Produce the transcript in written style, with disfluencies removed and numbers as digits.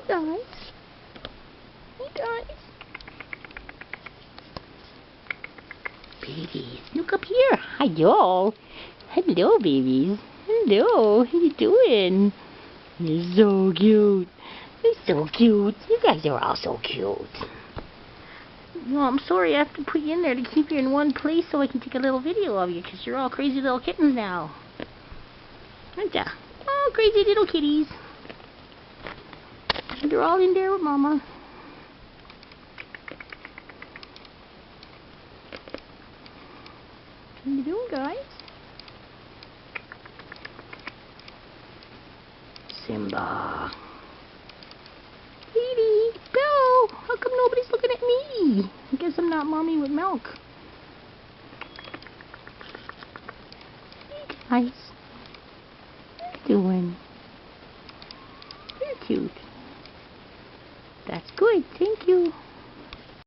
guys. Hey guys. Babies, look up here. Hi, y'all. Hello, babies. Hello. How you doing? You're so cute. You're so cute. You guys are all so cute. No, I'm sorry I have to put you in there to keep you in one place so I can take a little video of you, because you're all crazy little kittens now. Aren't ya? Oh, crazy little kitties. They're all in there with Mama. How you doing, guys? Simba. Baby, Belle, how come nobody's looking at me? I guess I'm not mommy with milk. Hey guys, how you doing? You're cute. That's good, thank you.